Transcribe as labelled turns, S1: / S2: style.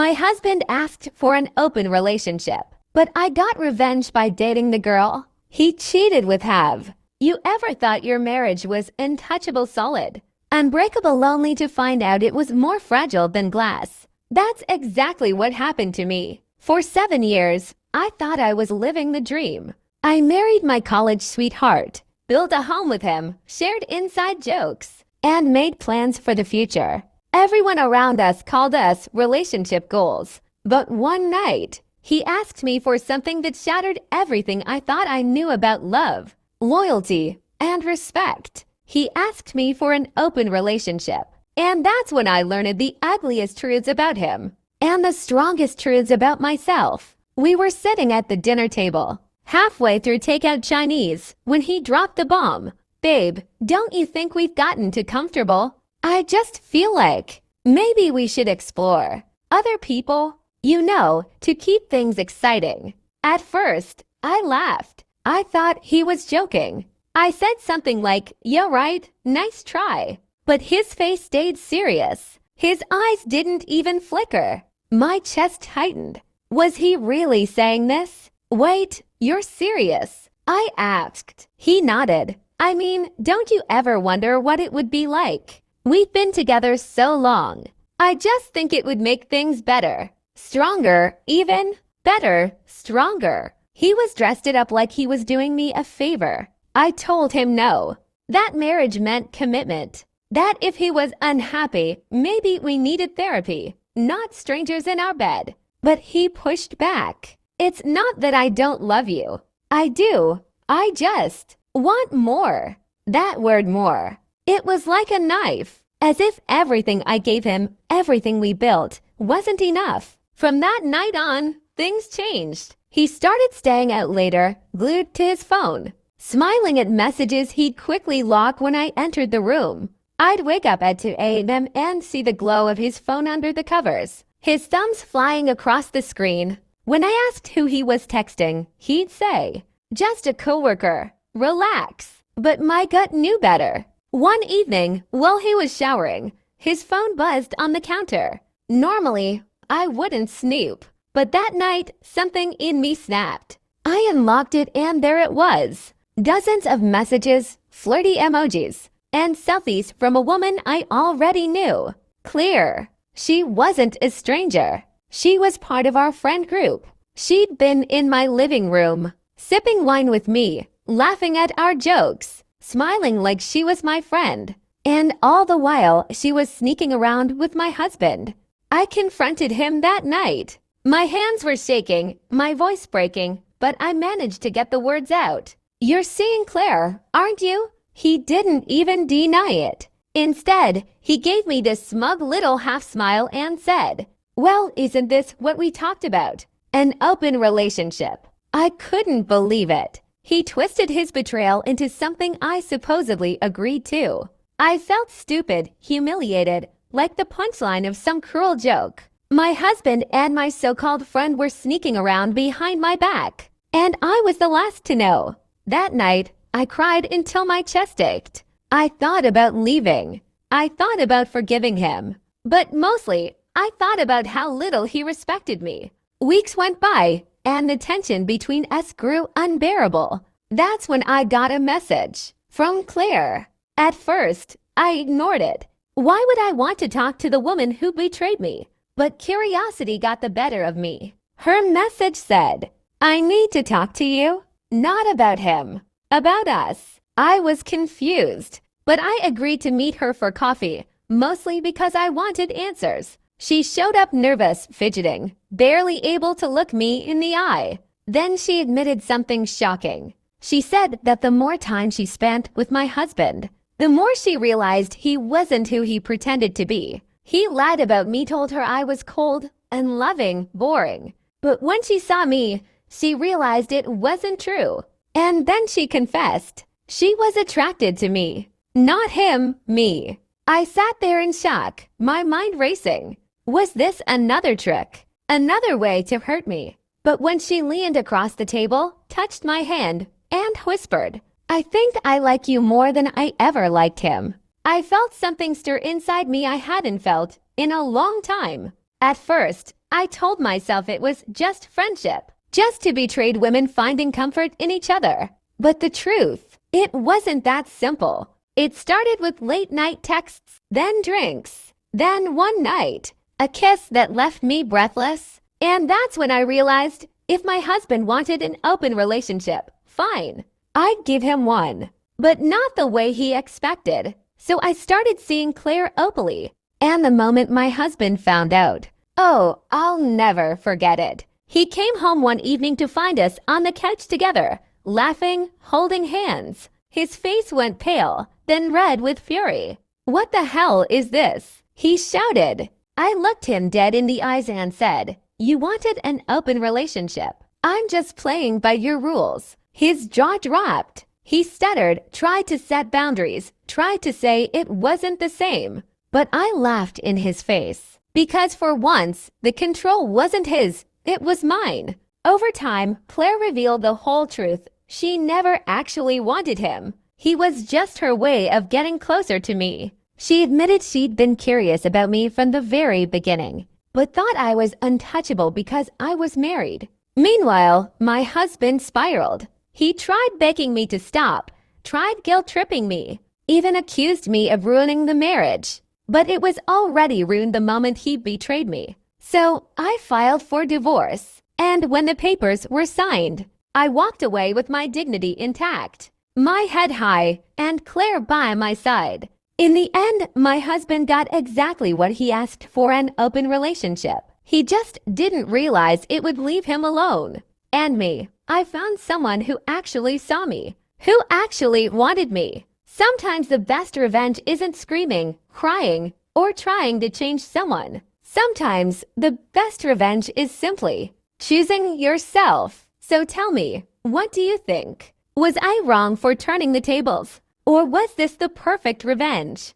S1: My husband asked for an open relationship, but I got revenge by dating the girl he cheated with. Have you ever thought your marriage was untouchable, solid, unbreakable, only to find out it was more fragile than glass? That's exactly what happened to me. For 7 years, I thought I was living the dream. I married my college sweetheart, built a home with him, shared inside jokes, and made plans for the future. Everyone around us called us relationship goals. But one night, he asked me for something that shattered everything I thought I knew about love, loyalty, and respect. He asked me for an open relationship. And that's when I learned the ugliest truths about him and the strongest truths about myself. We were sitting at the dinner table, halfway through takeout Chinese, when he dropped the bomb. Babe, don't you think we've gotten too comfortable? I just feel like maybe we should explore other people, to keep things exciting. At first, I laughed. I thought he was joking. I said something like, "Yeah, right, nice try." But his face stayed serious. His eyes didn't even flicker. My chest tightened. Was he really saying this? Wait, you're serious? I asked. He nodded. I mean, don't you ever wonder what it would be like? We've been together so long. I just think it would make things better. Stronger, even. Better, stronger. He was dressed it up like he was doing me a favor. I told him no. That marriage meant commitment. That if he was unhappy, maybe we needed therapy, not strangers in our bed. But he pushed back. It's not that I don't love you. I do. I just want more. That word more. It was like a knife, as if everything I gave him, everything we built, wasn't enough. From that night on, things changed. He started staying out later, glued to his phone, smiling at messages he'd quickly lock when I entered the room. I'd wake up at 2 a.m. and see the glow of his phone under the covers, his thumbs flying across the screen. When I asked who he was texting, he'd say, "Just a coworker. Relax." But my gut knew better. One evening, while he was showering, his phone buzzed on the counter. Normally, I wouldn't snoop, but that night, something in me snapped. I unlocked it and there it was. Dozens of messages, flirty emojis, and selfies from a woman I already knew. Clear. She wasn't a stranger. She was part of our friend group. She'd been in my living room, sipping wine with me, laughing at our jokes, smiling like she was my friend. And all the while, she was sneaking around with my husband. I confronted him that night. My hands were shaking, my voice breaking, but I managed to get the words out. "You're seeing Claire, aren't you?" He didn't even deny it. Instead, he gave me this smug little half smile and said, "Well, isn't this what we talked about? An open relationship." I couldn't believe it. He twisted his betrayal into something I supposedly agreed to. I felt stupid, humiliated, like the punchline of some cruel joke. My husband and my so-called friend were sneaking around behind my back, and I was the last to know. That night, I cried until my chest ached. I thought about leaving. I thought about forgiving him. But mostly, I thought about how little he respected me. Weeks went by, and the tension between us grew unbearable. That's when I got a message from Claire. At first, I ignored it. Why would I want to talk to the woman who betrayed me? But curiosity got the better of me. Her message said, "I need to talk to you, not about him, about us." I was confused, but I agreed to meet her for coffee, mostly because I wanted answers. She showed up nervous, fidgeting, barely able to look me in the eye. Then she admitted something shocking. She said that the more time she spent with my husband, the more she realized he wasn't who he pretended to be. He lied about me, told her I was cold, unloving, boring. But when she saw me, she realized it wasn't true. And then she confessed. She was attracted to me. Not him, me. I sat there in shock, my mind racing. Was this another trick? Another way to hurt me? But when she leaned across the table, touched my hand, and whispered, "I think I like you more than I ever liked him," I felt something stir inside me I hadn't felt in a long time. At first, I told myself it was just friendship, just two betrayed women finding comfort in each other. But the truth, it wasn't that simple. It started with late-night texts, then drinks, then one night, a kiss that left me breathless. And that's when I realized if my husband wanted an open relationship, fine, I'd give him one, but not the way he expected. So I started seeing Claire openly. And the moment my husband found out, oh, I'll never forget it. He came home one evening to find us on the couch together, laughing, holding hands. His face went pale, then red with fury. "What the hell is this?" he shouted. I looked him dead in the eyes and said, "You wanted an open relationship. I'm just playing by your rules." His jaw dropped. He stuttered, tried to set boundaries, tried to say it wasn't the same. But I laughed in his face, because for once, the control wasn't his, it was mine. Over time, Claire revealed the whole truth. She never actually wanted him. He was just her way of getting closer to me. She admitted she'd been curious about me from the very beginning, but thought I was untouchable because I was married. Meanwhile, my husband spiraled. He tried begging me to stop, tried guilt-tripping me, even accused me of ruining the marriage. But it was already ruined the moment he betrayed me. So I filed for divorce. And when the papers were signed, I walked away with my dignity intact, my head high, and Claire by my side. In the end, my husband got exactly what he asked for: an open relationship. He just didn't realize it would leave him alone. And me. I found someone who actually saw me, who actually wanted me. Sometimes the best revenge isn't screaming, crying, or trying to change someone. Sometimes the best revenge is simply choosing yourself. So tell me, what do you think? Was I wrong for turning the tables? Or was this the perfect revenge?